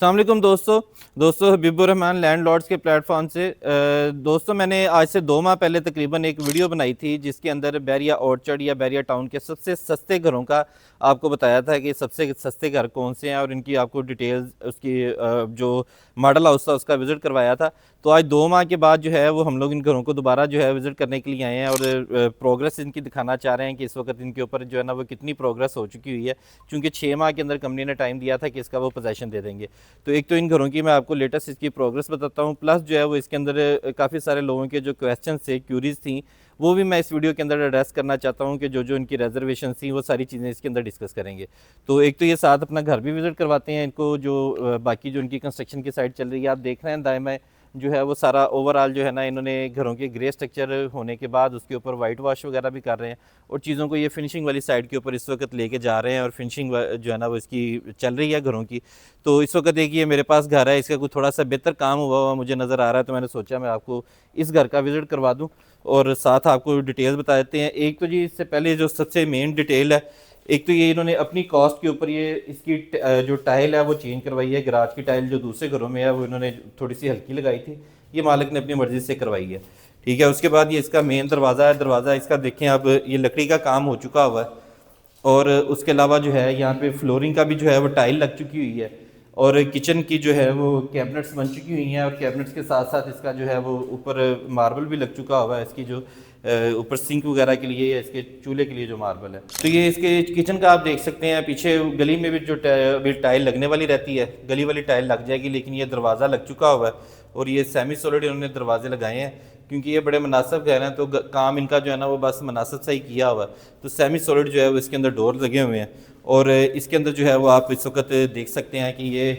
अस्सलाम वालेकुम दोस्तों हबीबुर रहमान लैंडलॉर्ड्स के प्लेटफॉर्म से दोस्तों मैंने आज से 2 माह पहले तकरीबन एक वीडियो बनाई थी जिसके अंदर बैरिया ऑर्चर्ड या बैरिया टाउन के सबसे सस्ते घरों का आपको बताया था कि सबसे सस्ते घर कौन से हैं और इनकी आपको डिटेल्स उसकी जो मॉडल हाउस था उसका विज़िट करवाया था। तो आज 2 माह के बाद जो है वो हम लोग इन घरों को दोबारा जो है विज़िट करने के लिए आए हैं और प्रोग्रेस इनकी दिखाना चाह रहे हैं कि इस वक्त इनके ऊपर जो है ना वो कितनी प्रोग्रेस हो चुकी हुई है, क्योंकि 6 माह के अंदर कंपनी ने टाइम दिया था कि इसका वो पोजेसन दे देंगे। तो एक तो इन घरों की मैं आपको लेटेस्ट इसकी प्रोग्रेस बताता हूँ, प्लस जो है वो इसके अंदर काफ़ी सारे लोगों के जो क्वेश्चन थे, क्यूरीज थी, वो भी मैं इस वीडियो के अंदर एड्रेस करना चाहता हूँ कि जो जो इनकी रिजर्वेशन थी वो सारी चीज़ें इसके अंदर डिस्कस करेंगे। तो एक तो ये साथ अपना घर भी विज़िट करवाते हैं इनको, जो बाकी जो इनकी कंस्ट्रक्शन की साइड चल रही है आप देख रहे हैं दाएं में जो है वो सारा ओवरऑल जो है ना इन्होंने घरों के ग्रे स्ट्रक्चर होने के बाद उसके ऊपर वाइट वॉश वगैरह भी कर रहे हैं और चीज़ों को ये फिनिशिंग वाली साइड के ऊपर इस वक्त लेके जा रहे हैं और फिनिशिंग जो है ना वो इसकी चल रही है घरों की। तो इस वक्त देखिए मेरे पास घर है, इसका कुछ थोड़ा सा बेहतर काम हुआ मुझे नज़र आ रहा है, तो मैंने सोचा मैं आपको इस घर का विज़िट करवा दूँ और साथ आपको डिटेल्स बता देते हैं। एक तो जी इससे पहले जो सबसे मेन डिटेल है, एक तो ये इन्होंने अपनी कॉस्ट के ऊपर ये इसकी जो टाइल है वो चेंज करवाई है। गराज की टाइल जो दूसरे घरों में है वो इन्होंने थोड़ी सी हल्की लगाई थी, ये मालिक ने अपनी मर्ज़ी से करवाई है, ठीक है। उसके बाद ये इसका मेन दरवाज़ा है, दरवाज़ा इसका देखें अब ये लकड़ी का काम हो चुका हुआ है और उसके अलावा जो है यहाँ पे फ्लोरिंग का भी जो है वो टाइल लग चुकी हुई है और किचन की जो है वो कैबिनेट्स बन चुकी हुई हैं और कैबिनेट्स के साथ साथ इसका जो है वो ऊपर मार्बल भी लग चुका हुआ है, इसकी जो ऊपर सिंक वगैरह के लिए या इसके चूल्हे के लिए जो मार्बल है। तो ये इसके किचन का आप देख सकते हैं, पीछे गली में भी जो अभी टाइल लगने वाली रहती है, गली वाली टाइल लग जाएगी, लेकिन ये दरवाज़ा लग चुका हुआ है और ये सेमी सॉलिड इन्होंने दरवाजे लगाए हैं क्योंकि ये बड़े मुनासिब घर हैं, तो काम इनका जो है ना वो बस मुनासिब सा ही किया हुआ है। तो सेमी सॉलिड जो है वो इसके अंदर डोर लगे हुए हैं और इसके अंदर जो है वो आप इस वक्त देख सकते हैं कि ये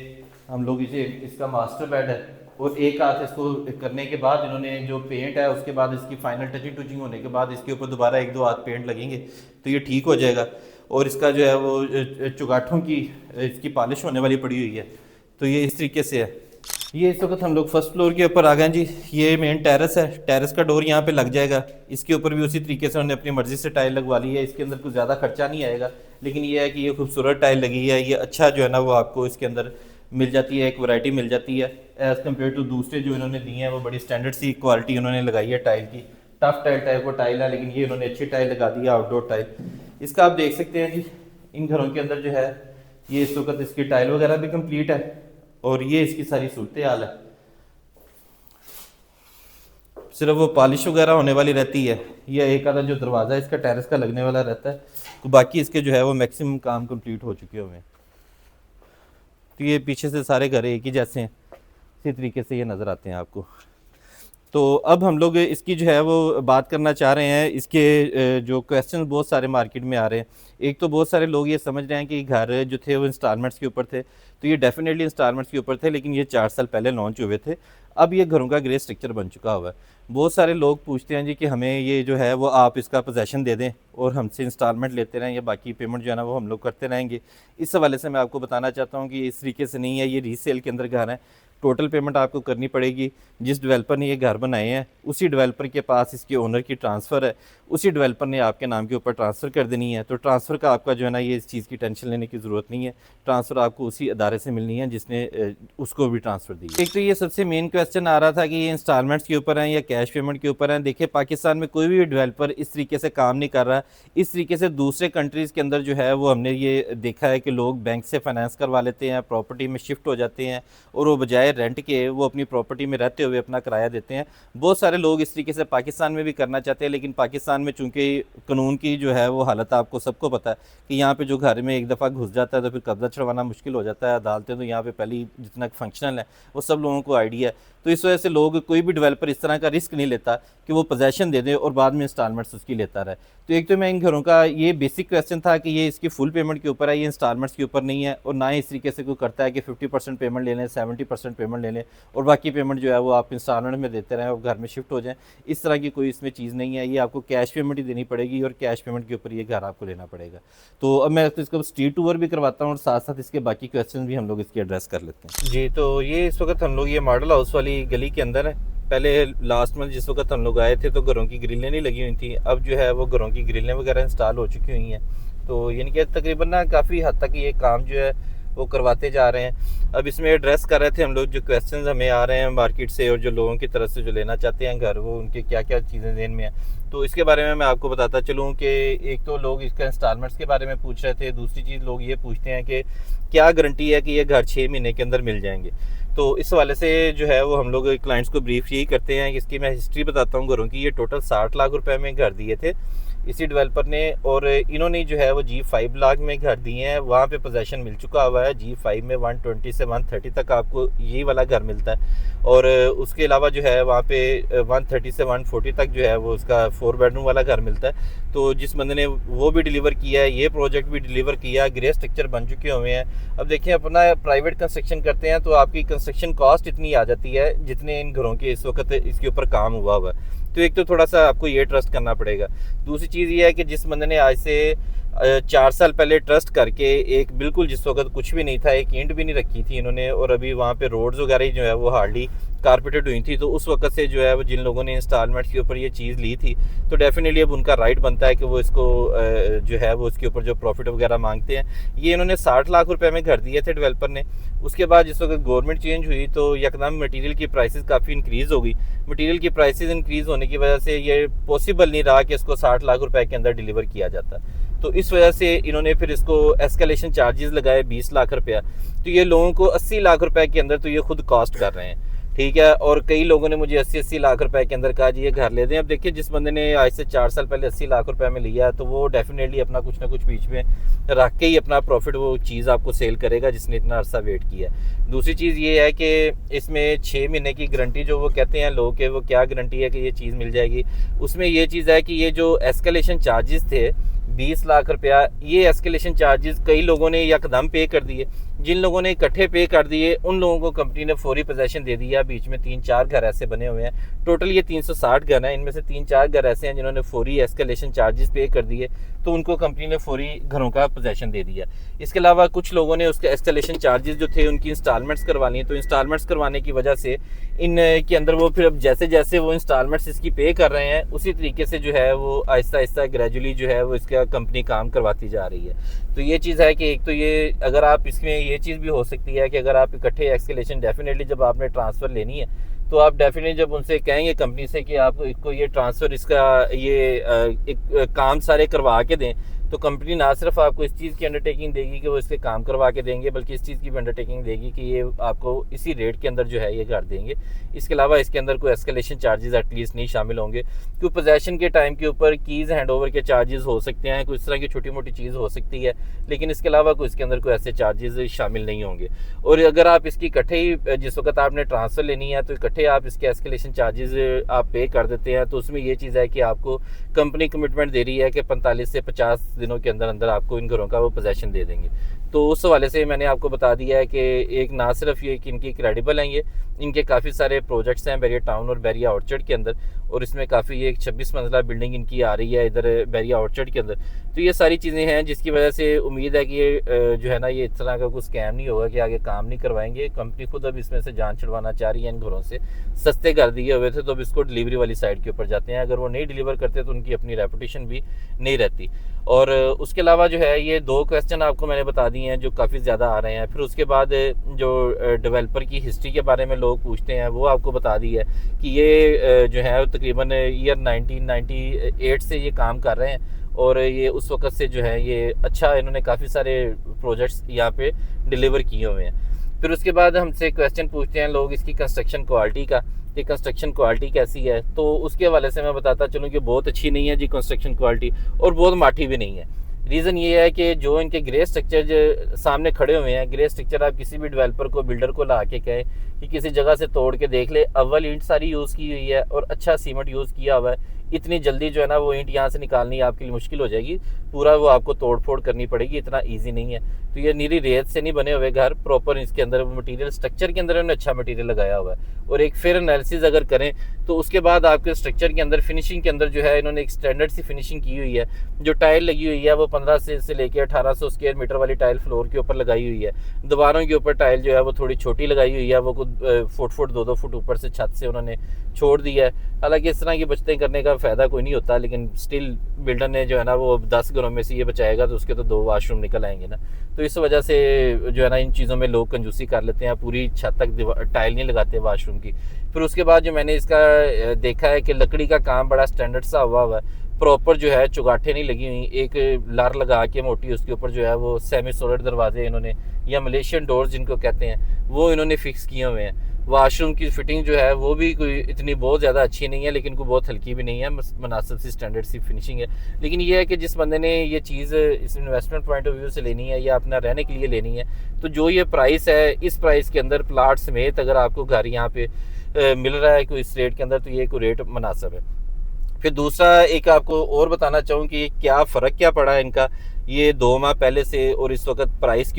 हम लोग इसे इसका मास्टर बेड है और एक हाथ इसको करने के बाद इन्होंने जो पेंट है उसके बाद इसकी फाइनल टचिंग टूचिंग होने के बाद इसके ऊपर दोबारा 1-2 हाथ पेंट लगेंगे तो ये ठीक हो जाएगा। और इसका जो है वो चुगाठों की इसकी पॉलिश होने वाली पड़ी हुई है। तो ये इस तरीके से है। ये इस वक्त हम लोग फर्स्ट फ्लोर के ऊपर आ गए जी। ये मेन टेरेस है, टेरेस का डोर यहाँ पे लग जाएगा, इसके ऊपर भी उसी तरीके से उन्होंने अपनी मर्जी से टाइल लगवा ली है। इसके अंदर कुछ ज़्यादा खर्चा नहीं आएगा, लेकिन ये है कि ये खूबसूरत टाइल लगी है, ये अच्छा जो है ना वो आपको इसके अंदर मिल जाती है, एक वैरायटी मिल जाती है एज़ कम्पेयर टू दूसरे जो इन्होंने दिए हैं। वो बड़ी स्टैंडर्ड सी क्वालिटी उन्होंने लगाई है टाइल की, टफ टाइल टाइप वो टाइल है, लेकिन ये उन्होंने अच्छी टाइल लगा दी है, आउटडोर टाइल। इसका आप देख सकते हैं जी, इन घरों के अंदर जो है ये इस वक्त इसकी टाइल वगैरह भी कंप्लीट है और ये इसकी सारी सूरत हाल है। सिर्फ वो पॉलिश वगैरह होने वाली रहती है, ये एक आधा जो दरवाज़ा इसका टेरेस का लगने वाला रहता है, तो बाकी इसके जो है वो मैक्सिमम काम कंप्लीट हो चुके हुए हैं। तो ये पीछे से सारे घर एक ही जैसे हैं, इसी तरीके से ये नज़र आते हैं आपको। तो अब हम लोग इसकी जो है वो बात करना चाह रहे हैं, इसके जो क्वेश्चन बहुत सारे मार्केट में आ रहे हैं। एक तो बहुत सारे लोग ये समझ रहे हैं कि घर जो थे वो इंस्टॉलमेंट्स के ऊपर थे, तो ये डेफिनेटली इंस्टॉलमेंट्स के ऊपर थे, लेकिन ये 4 साल पहले लॉन्च हुए थे। अब ये घरों का ग्रे स्ट्रक्चर बन चुका हुआ है। बहुत सारे लोग पूछते हैं जी कि हमें ये जो है वो आप इसका पोजेसन दे दें और हमसे इंस्टॉलमेंट लेते रहें या बाकी पेमेंट जो है ना वो हम लोग करते रहेंगे। इस हवाले से मैं आपको बताना चाहता हूँ कि इस तरीके से नहीं है, ये रीसेल के अंदर घर है, टोटल पेमेंट आपको करनी पड़ेगी। जिस डेवलपर ने ये घर बनाए हैं उसी डेवलपर के पास इसके ओनर की ट्रांसफ़र है, उसी डेवलपर ने आपके नाम के ऊपर ट्रांसफ़र कर देनी है। तो ट्रांसफ़र का आपका जो है ना ये इस चीज़ की टेंशन लेने की ज़रूरत नहीं है, ट्रांसफ़र आपको उसी अदारे से मिलनी है जिसने उसको भी ट्रांसफ़र दी। एक तो ये सबसे मेन क्वेश्चन आ रहा था कि ये इंस्टॉलमेंट्स के ऊपर हैं या कैश पेमेंट के ऊपर हैं। देखिए पाकिस्तान में कोई भी डेवलपर इस तरीके से काम नहीं कर रहा। इस तरीके से दूसरे कंट्रीज़ के अंदर जो है वो हमने ये देखा है कि लोग बैंक से फाइनेंस करवा लेते हैं, प्रॉपर्टी में शिफ्ट हो जाते हैं और वो बजाय रेंट के वो अपनी प्रॉपर्टी में रहते हुए अपना किराया देते हैं। बहुत सारे लोग इस तरीके से पाकिस्तान में भी करना चाहते हैं, लेकिन पाकिस्तान में चूँकि कानून की जो है वो हालत आपको सबको पता है कि यहाँ पे जो घर में एक दफ़ा घुस जाता है तो फिर कब्जा छुड़वाना मुश्किल हो जाता है। अदालतें तो यहाँ पे पहले जितना फंक्शनल है वो सब लोगों को आइडिया है। तो इस वजह से लोग, कोई भी डेवलपर इस तरह का रिस्क नहीं लेता कि वो पोजेसन दे दे और बाद में इंस्टॉलमेंट्स उसकी लेता रहे। तो एक तो मैं इन घरों का ये बेसिक क्वेश्चन था कि ये इसकी फुल पेमेंट के ऊपर है, ये इंस्टॉलमेंट्स के ऊपर नहीं है, और ना ही इस तरीके से कोई करता है कि 50% पेमेंट ले लें, 70% पेमेंट ले लें और बाकी पेमेंट जो है वो आप इंस्टॉलमेंट में देते रहें और घर में शिफ्ट हो जाएं। इस तरह की कोई इसमें चीज़ नहीं है, ये आपको कैश पेमेंट ही देनी पड़ेगी और कैश पेमेंट के ऊपर ये घर आपको लेना पड़ेगा। तो अब मैं इसका स्ट्रीट टूर भी करवाता हूँ और साथ साथ इसके बाकी क्वेश्चन भी हम लोग इसके एड्रेस कर लेते हैं जी। तो ये इस वक्त हम लोग ये मॉडल हाउस वाली गली के अंदर है। पहले लास्ट मंथ जिस वक्त हम लोग आए थे तो घरों की ग्रिलें नहीं लगी हुई थी, अब जो है वो घरों की ग्रिलें वगैरह इंस्टॉल हो चुकी हुई हैं। तो यानी कि तकरीबन ना काफ़ी हद तक ये काम जो है वो करवाते जा रहे हैं। अब इसमें एड्रेस कर रहे थे हम लोग जो क्वेश्चंस हमें आ रहे हैं मार्केट से और जो लोगों की तरफ से जो लेना चाहते हैं घर, वो उनके क्या क्या चीज़ें ज़हन में हैं। तो इसके बारे में मैं आपको बताता चलूँ कि एक तो लोग इसका इंस्टॉलमेंट्स के बारे में पूछ रहे थे, दूसरी चीज़ लोग ये पूछते हैं कि क्या गारंटी है कि ये घर 6 महीने के अंदर मिल जाएंगे। तो इस वाले से जो है वो हम लोग क्लाइंट्स को ब्रीफ यही करते हैं कि इसकी मैं हिस्ट्री बताता हूँ घरों की। ये टोटल 60 लाख रुपए में घर दिए थे इसी डेवलपर ने, और इन्होंने जो है वो G5 ब्लॉक में घर दिए हैं। वहाँ पे पोजेसन मिल चुका हुआ है। G5 में 120 से 130 तक आपको यही वाला घर मिलता है, और उसके अलावा जो है वहाँ पे 130 से 140 तक जो है वो उसका 4 बेडरूम वाला घर मिलता है। तो जिस बंदे ने वो भी डिलीवर किया है, ये प्रोजेक्ट भी डिलीवर किया, ग्रे स्ट्रक्चर बन चुके हुए हैं। अब देखिए, अपना प्राइवेट कंस्ट्रक्शन करते हैं तो आपकी कंस्ट्रक्शन कॉस्ट इतनी आ जाती है जितने इन घरों के इस वक्त इसके ऊपर काम हुआ हुआ है। तो एक तो थोड़ा सा आपको ये ट्रस्ट करना पड़ेगा। दूसरी चीज़ ये है कि जिस बंदे ने आज से 4 साल पहले ट्रस्ट करके एक बिल्कुल जिस वक्त कुछ भी नहीं था, एक ईंट भी नहीं रखी थी इन्होंने, और अभी वहाँ पे रोड्स वगैरह जो है वो हार्डली कारपेटेड हुई थी, तो उस वक्त से जो है वो जिन लोगों ने इंस्टॉलमेंट्स के ऊपर ये चीज़ ली थी, तो डेफिनेटली अब उनका राइट बनता है कि वो इसको जो है वो इसके ऊपर जो प्रॉफिट वगैरह मांगते हैं। ये इन्होंने 60 लाख रुपए में घर दिए थे डेवलपर ने। उसके बाद जिस वक्त गवर्नमेंट चेंज हुई तो यकदम मटेरियल की प्राइसेस काफ़ी इंक्रीज़ हो गई। मटेरियल की प्राइसेस इंक्रीज़ होने की वजह से ये पॉसिबल नहीं रहा कि इसको 60 लाख रुपए के अंदर डिलीवर किया जाता। तो इस वजह से इन्होंने फिर इसको एस्केलेशन चार्जेस लगाए 20 लाख रुपया। तो ये लोगों को 80 लाख रुपए के अंदर तो ये खुद कॉस्ट कर रहे हैं, ठीक है। और कई लोगों ने मुझे 80-80 लाख रुपए के अंदर कहा जी ये घर ले दें। अब देखिए, जिस बंदे ने आज से 4 साल पहले 80 लाख रुपए में लिया तो वो डेफिनेटली अपना कुछ ना कुछ बीच में रख के ही अपना प्रॉफिट वो चीज़ आपको सेल करेगा जिसने इतना अरसा वेट किया। दूसरी चीज़ ये है कि इसमें 6 महीने की गारंटी जो वो कहते हैं लोग कि वो क्या गारंटी है कि ये चीज़ मिल जाएगी। उसमें ये चीज़ है कि ये जो एस्केलेशन चार्जेस थे 20 लाख रुपया, ये एस्केलेशन चार्जेस कई लोगों ने यकदम पे कर दिए। जिन लोगों ने इकट्ठे पे कर दिए उन लोगों को कंपनी ने फौरी पोजेसन दे दिया। बीच में 3-4 घर ऐसे बने हुए हैं, टोटल ये 360 घर हैं, इनमें से 3-4 घर ऐसे हैं जिन्होंने फौरी एस्केलेशन चार्जेस पे कर दिए, तो उनको कंपनी ने फौरी घरों का पोजेसन दे दिया। इसके अलावा कुछ लोगों ने उसके एस्केलेशन चार्जेस जो थे उनकी इंस्टॉलमेंट्स करवा ली, तो इंस्टॉलमेंट्स करवाने की वजह से इन के अंदर वो फिर अब जैसे जैसे वो इंस्टॉलमेंट्स इसकी पे कर रहे हैं उसी तरीके से जो है वो आहिस्ता आहिस्ता ग्रेजुअली जो है वो इसका कंपनी काम करवाती जा रही है। तो ये चीज़ है कि एक तो ये अगर आप इसमें ये चीज़ भी हो सकती है कि अगर आप इकट्ठे एस्केलेशन डेफिनेटली जब आपने ट्रांसफ़र लेनी है तो आप डेफिनेटली जब उनसे कहेंगे कंपनी से कि आप इसको ये ट्रांसफ़र इसका ये एक काम सारे करवा के दें, तो कंपनी ना सिर्फ आपको इस चीज़ की अंडरटेकिंग देगी कि वो इसके काम करवा के देंगे, बल्कि इस चीज़ की भी अंडरटेकिंग देगी कि ये आपको इसी रेट के अंदर जो है ये कर देंगे। इसके अलावा इसके अंदर कोई एस्केलेशन चार्जेस एटलीस्ट नहीं शामिल होंगे, क्योंकि पोजेसन के टाइम के ऊपर कीज़ हैंडओवर के चार्जेस हो सकते हैं, कुछ इस तरह की छोटी मोटी चीज़ हो सकती है, लेकिन इसके अलावा कोई इसके अंदर कोई ऐसे चार्जेस शामिल नहीं होंगे। और अगर आप इसकी इकट्ठे ही जिस वक्त आपने ट्रांसफ़र लेनी है तो इकट्ठे आप इसके एस्केलेशन चार्जेस आप पे कर देते हैं, तो उसमें ये चीज़ है कि आपको कंपनी कमिटमेंट दे रही है कि 45 से 50 दिनों के अंदर अंदर आपको इन घरों का वो पोजेसन दे देंगे। तो उस हवाले से मैंने आपको बता दिया है कि एक ना सिर्फ ये कि इनकी क्रेडिबल हैं, ये इनके काफ़ी सारे प्रोजेक्ट्स हैं बैरिया टाउन और बैरिया ऑर्चर्ड के अंदर, और इसमें काफ़ी ये 26 मंजिला बिल्डिंग इनकी आ रही है इधर बैरिया ऑर्चर्ड के अंदर। तो ये सारी चीज़ें हैं जिसकी वजह से उम्मीद है कि ये जो है ना ये इस तरह का कुछ स्कैम नहीं होगा कि आगे काम नहीं करवाएंगे। कंपनी खुद अब इसमें से जान छुड़वाना चाह रही है इन घरों से। सस्ते घर दिए हुए थे तो अब इसको डिलीवरी वाली साइड के ऊपर जाते हैं, अगर वो नहीं डिलीवर करते तो उनकी अपनी रेपुटेशन भी नहीं रहती। और उसके अलावा जो है ये 2 क्वेश्चन आपको मैंने बता दिए हैं जो काफ़ी ज़्यादा आ रहे हैं। फिर उसके बाद जो डेवलपर की हिस्ट्री के बारे में लोग पूछते हैं वो आपको बता दी है कि ये जो है तकरीबन ईयर 1998 से ये काम कर रहे हैं, और ये उस वक्त से जो है ये अच्छा इन्होंने काफ़ी सारे प्रोजेक्ट्स यहाँ पे डिलीवर किए हुए हैं। फिर उसके बाद हमसे क्वेश्चन पूछते हैं लोग इसकी कंस्ट्रक्शन क्वालिटी का, कि कंस्ट्रक्शन क्वालिटी कैसी है। तो उसके हवाले से मैं बताता चलूँ कि बहुत अच्छी नहीं है जी कंस्ट्रक्शन क्वालिटी, और बहुत माठी भी नहीं है। रीज़न ये है कि जो इनके ग्रे स्ट्रक्चर जो सामने खड़े हुए हैं, ग्रे स्ट्रक्चर आप किसी भी डेवलपर को बिल्डर को ला के कहें कि किसी जगह से तोड़ के देख ले, अव्वल ईंट सारी यूज़ की हुई है और अच्छा सीमेंट यूज़ किया हुआ है। इतनी जल्दी जो है ना वो ईंट यहाँ से निकालनी आपके लिए मुश्किल हो जाएगी, पूरा वो आपको तोड़ फोड़ करनी पड़ेगी, इतना ईजी नहीं है। तो ये नीरी रेत से नहीं बने हुए घर, प्रॉपर इसके अंदर मटेरियल स्ट्रक्चर के अंदर उन्होंने अच्छा मटेरियल लगाया हुआ है। और एक फिर एनालिसिस अगर करें तो उसके बाद आपके स्ट्रक्चर के अंदर फिनिशिंग के अंदर जो है इन्होंने एक स्टैंडर्ड सी फिनिशिंग की हुई है। जो टाइल लगी हुई है वो 15 से लेकर 1800 स्क्वायर मीटर वाली टाइल फ्लोर के ऊपर लगाई हुई है। दीवारों के ऊपर टाइल जो है वो थोड़ी छोटी लगाई हुई है, वो कुछ फुट 2-2 फुट ऊपर से छत से उन्होंने छोड़ दिया है। हालांकि इस तरह की बचतें करने का का फ़ायदा कोई नहीं होता, लेकिन स्टिल बिल्डर ने जो है ना वो 10 घरों में से ये बचाएगा तो उसके तो 2 वाशरूम निकल आएंगे ना। तो इस वजह से जो है ना इन चीज़ों में लोग कंजूसी कर लेते हैं, पूरी छत तक टाइल नहीं लगाते वाशरूम की। फिर उसके बाद जो मैंने इसका देखा है कि लकड़ी का काम बड़ा स्टैंडर्ड सा हुआ है, प्रॉपर जो है चुगाठे नहीं लगी हुई, एक लर लगा के मोटी उसके ऊपर जो है वो सेमी सोलिड दरवाजे इन्होंने, या मलेशियन डोर्स जिनको कहते हैं, वो इन्होंने फिक्स किए हुए हैं। वाशरूम की फिटिंग जो है वो भी कोई इतनी बहुत ज़्यादा अच्छी नहीं है, लेकिन कोई बहुत हल्की भी नहीं है, मुनासिब सी स्टैंडर्ड सी फिनिशिंग है। लेकिन ये है कि जिस बंदे ने ये चीज़ इस इन्वेस्टमेंट पॉइंट ऑफ व्यू से लेनी है या अपना रहने के लिए लेनी है, तो जो ये प्राइस है, इस प्राइस के अंदर प्लाट समेत अगर आपको घर यहाँ पे मिल रहा है कोई इस रेट के अंदर, तो ये कोई रेट मुनासिब है। फिर दूसरा एक आपको और बताना चाहूँ कि क्या फ़र्क क्या पड़ा है इनका ये 2 माह पहले से और इस वक्त प्राइस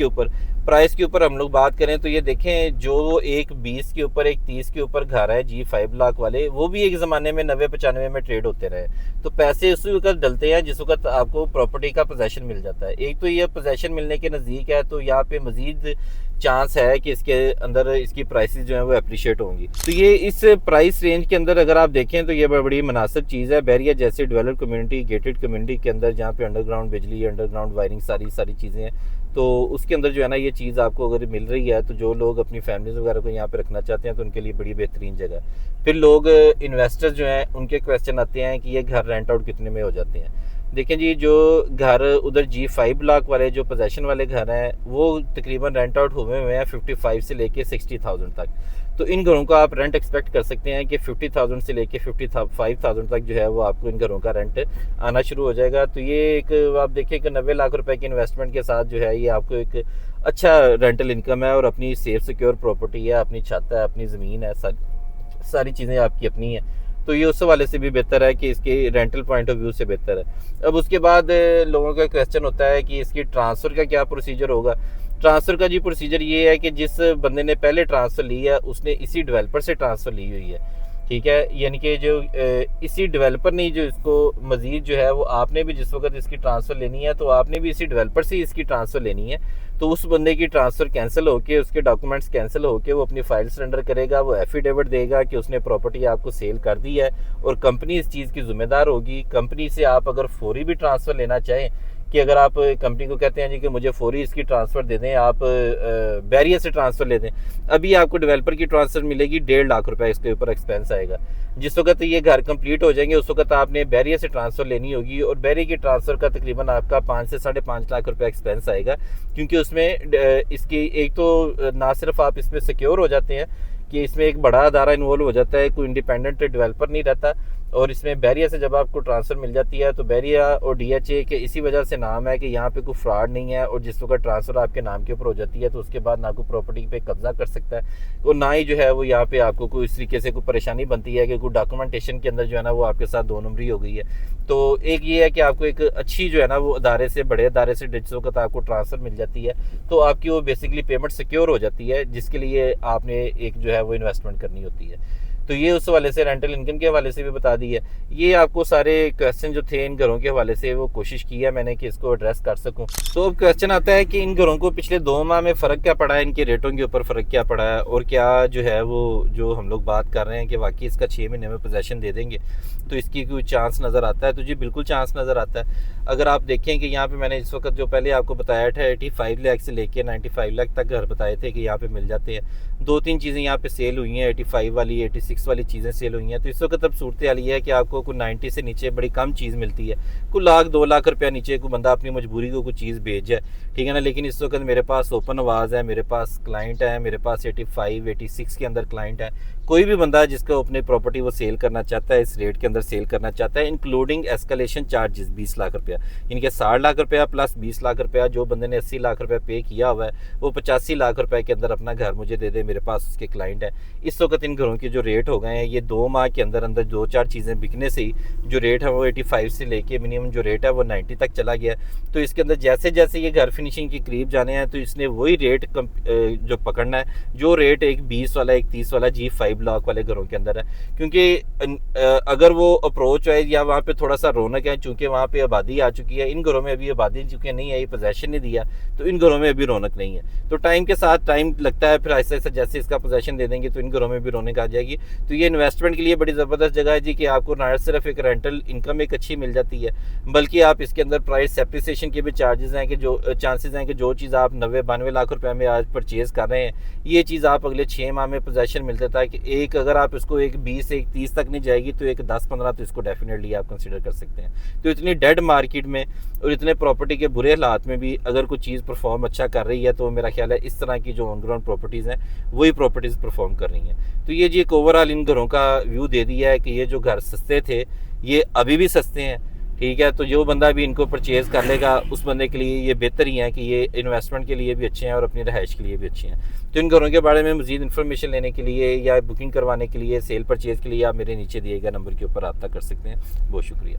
के ऊपर हम लोग बात करें तो ये देखें, जो एक 20 के ऊपर एक 30 के ऊपर घर है G5 ब्लॉक वाले, वो भी एक ज़माने में 90-95 में ट्रेड होते रहे। तो पैसे उसी वक्त डलते हैं जिस वक्त आपको प्रॉपर्टी का पोजेशन मिल जाता है। एक तो ये पोजेशन मिलने के नज़दीक है, तो यहाँ पे मज़ीद चांस है कि इसके अंदर इसकी प्राइसेस जो है वो अप्रिशिएट होंगी। तो ये इस प्राइस रेंज के अंदर अगर आप देखें तो ये बड़ी मुनासिब चीज़ है। बैरिया जैसे डेवलप्ड कम्युनिटी, गेटेड कम्युनिटी के अंदर जहाँ पे अंडरग्राउंड बिजली, अंडरग्राउंड वायरिंग, सारी चीज़ें हैं, तो उसके अंदर जो है ना ये चीज़ आपको अगर मिल रही है, तो जो लोग अपनी फैमिलीज वगैरह को यहाँ पे रखना चाहते हैं तो उनके लिए बड़ी बेहतरीन जगह है। फिर लोग इन्वेस्टर्स जो हैं उनके क्वेश्चन आते हैं कि ये घर रेंट आउट कितने में हो जाते हैं। देखें जी, जो घर उधर G5 ब्लॉक वाले जो पोजेशन वाले घर हैं वो तकरीबन रेंट आउट हुए हैं 55 से लेके 60,000 तक। तो इन घरों का आप रेंट एक्सपेक्ट कर सकते हैं कि 50,000 से लेके 55,000 तक जो है वो आपको इन घरों का रेंट आना शुरू हो जाएगा। तो ये एक आप देखिए कि 90 लाख रुपए की इन्वेस्टमेंट के साथ जो है ये आपको एक अच्छा रेंटल इनकम है और अपनी सेफ सिक्योर प्रॉपर्टी है, अपनी छत है, अपनी ज़मीन है, सारी चीज़ें आपकी अपनी हैं। तो ये उस वाले से भी बेहतर है कि इसके रेंटल पॉइंट ऑफ व्यू से बेहतर है। अब उसके बाद लोगों का क्वेश्चन होता है कि इसकी ट्रांसफ़र का क्या प्रोसीजर होगा। ट्रांसफ़र का जी प्रोसीजर ये है कि जिस बंदे ने पहले ट्रांसफ़र ली है उसने इसी डेवलपर से ट्रांसफ़र ली हुई है, ठीक है। यानी कि जो इसी डेवलपर ने जो इसको मज़ीद जो है वो आपने भी जिस वक्त इसकी ट्रांसफ़र लेनी है तो आपने भी इसी डेवलपर से इसकी ट्रांसफ़र लेनी है। तो उस बंदे की ट्रांसफ़र कैंसिल होके, उसके डॉक्यूमेंट्स कैंसिल होके वो अपनी फाइल सरेंडर करेगा, वो एफिडेविट देगा कि उसने प्रॉपर्टी आपको सेल कर दी है और कंपनी इस चीज़ की ज़िम्मेदार होगी। कंपनी से आप अगर फौरी भी ट्रांसफ़र लेना चाहें, कि अगर आप कंपनी को कहते हैं जी कि मुझे फौरी इसकी ट्रांसफ़र दे दें, आप बैरियर से ट्रांसफ़र ले दें, अभी आपको डेवलपर की ट्रांसफ़र मिलेगी 1.5 लाख रुपए इसके ऊपर एक्सपेंस आएगा। जिस वक्त ये घर कंप्लीट हो जाएंगे उस वक्त आपने बैरियर से ट्रांसफ़र लेनी होगी और बैरियर की ट्रांसफ़र का तकरीबन आपका 5 से 5.5 लाख रुपए एक्सपेंस आएगा, क्योंकि उसमें इसकी एक तो ना सिर्फ आप इसमें सिक्योर हो जाते हैं कि इसमें एक बड़ा अदारा इन्वॉल्व हो जाता है, कोई इंडिपेंडेंट डेवलपर नहीं रहता, और इसमें बैरिया से जब आपको ट्रांसफ़र मिल जाती है तो बैरिया और DHA के इसी वजह से नाम है कि यहाँ पे कोई फ्रॉड नहीं है। और जिस वक्त ट्रांसफ़र आपके नाम के ऊपर हो जाती है तो उसके बाद ना कोई प्रॉपर्टी पे कब्जा कर सकता है और ना ही जो है वो यहाँ पे आपको कोई इस तरीके से कोई परेशानी बनती है कि कोई डॉक्यूमेंटेशन के अंदर जो है ना वो आपके साथ 2 नंबरी हो गई है। तो एक ये है कि आपको एक अच्छी जो है ना वो अदारे से, बड़े अदारे से जिस वक्त आपको ट्रांसफ़र मिल जाती है तो आपकी वो बेसिकली पेमेंट सिक्योर हो जाती है, जिसके लिए आपने एक जो है वो इन्वेस्टमेंट करनी होती है। तो ये उस हवाले से रेंटल इनकम के हवाले से भी बता दी है। ये आपको सारे क्वेश्चन जो थे इन घरों के हवाले से वो कोशिश की है मैंने कि इसको एड्रेस कर सकूं। तो अब क्वेश्चन आता है कि इन घरों को पिछले 2 माह में फ़र्क क्या पड़ा है, इनके रेटों के ऊपर फ़र्क क्या पड़ा है और क्या जो है वो जो हम लोग बात कर रहे हैं कि वाकई इसका 6 महीने में पोजेसन दे देंगे तो इसकी कोई चांस नज़र आता है। तो जी बिल्कुल चांस नज़र आता है। अगर आप देखें कि यहाँ पे मैंने इस वक्त जो पहले आपको बताया था 85 लाख से लेके 95 लाख तक घर बताए थे कि यहाँ पे मिल जाते हैं। 2-3 चीज़ें यहाँ पे सेल हुई हैं, 85 वाली 86 वाली चीज़ें सेल हुई हैं। तो इस वक्त अब सूरत हाल ये है कि आपको कोई 90 से नीचे बड़ी कम चीज़ मिलती है, कोई 1-2 लाख रुपया नीचे कोई बंदा अपनी मजबूरी को कोई चीज़ भेज जाए, ठीक है ना। लेकिन इस वक्त मेरे पास ओपन आवाज़ है, मेरे पास क्लाइंट है, मेरे पास 85-86 के अंदर क्लाइंट है। कोई भी बंदा जिसका अपनी प्रॉपर्टी वो सेल करना चाहता है, इस रेट के अंदर सेल करना चाहता है, इंक्लूडिंग एस्केलेशन चार्जेस 20 लाख रुपया, इनके 60 लाख रुपया प्लस 20 लाख रुपया, जो बंदे ने 80 लाख रुपया पे किया हुआ है वो 85 लाख रुपए के अंदर अपना घर मुझे दे दे, मेरे पास उसके क्लाइंट है। इस वक्त इन घरों के जो रेट हो गए हैं, ये 2 माह के अंदर अंदर 2-4 चीज़ें बिकने से ही जो रेट है वो 85 से लेके मिनिमम जो रेट है वो 90 तक चला गया। तो इसके अंदर जैसे जैसे ये घर फिनिशिंग के करीब जाने हैं तो इसने वही रेट जो पकड़ना है, जो रेट एक 20 वाला, एक 30 वाला G5 ब्लॉक वाले घरों के अंदर है। क्योंकि अगर वो अप्रोच है या वहाँ पे थोड़ा सा रौनक है, चूँकि वहाँ पे आबादी आ चुकी है, इन घरों में अभी आबादी चूँकि नहीं आई, पोजेसन नहीं दिया, तो इन घरों में अभी रौनक नहीं है। तो टाइम के साथ टाइम लगता है, फिर ऐसा ऐसा जैसे इसका पोजेसन दे देंगे तो इन घरों में भी रौनक आ जाएगी। तो ये इन्वेस्टमेंट के लिए बड़ी ज़बरदस्त जगह है जी, कि आपको ना सिर्फ एक रेंटल इनकम एक अच्छी मिल जाती है, बल्कि आप इसके अंदर प्राइस एप्रिसिएशन के भी चार्जेस हैं, कि जो चांसेस हैं कि जो चीज़ आप 90-92 लाख रुपए में आज परचेज़ कर रहे हैं, ये चीज़ आप अगले 6 माह में पोजेसन मिल जाता है। कि एक अगर आप इसको एक 20 से 30 तक नहीं जाएगी तो एक 10-15 तो इसको डेफिनेटली आप कंसिडर कर सकते हैं। तो इतनी डेड मार्केट में और इतने प्रॉपर्टी के बुरे हालात में भी अगर कोई चीज़ परफॉर्म अच्छा कर रही है, तो मेरा ख्याल है इस तरह की जो ऑन ग्राउंड प्रॉपर्टीज़ हैं वही प्रॉपर्टीज़ परफॉर्म कर रही हैं। तो ये जी एक ओवरऑल इन घरों का व्यू दे दिया है कि ये जो घर सस्ते थे ये अभी भी सस्ते हैं, ठीक है। तो जो बंदा भी इनको परचेज़ कर लेगा उस बंदे के लिए ये बेहतर ही है कि ये इन्वेस्टमेंट के लिए भी अच्छे हैं और अपनी रहाइश के लिए भी अच्छे हैं। तो इन घरों के बारे में मज़ीद इन्फॉर्मेशन लेने के लिए या बुकिंग करवाने के लिए, सेल परचेज़ के लिए, आप मेरे नीचे दिए गए नंबर के ऊपर रब्ता कर सकते हैं। बहुत शुक्रिया।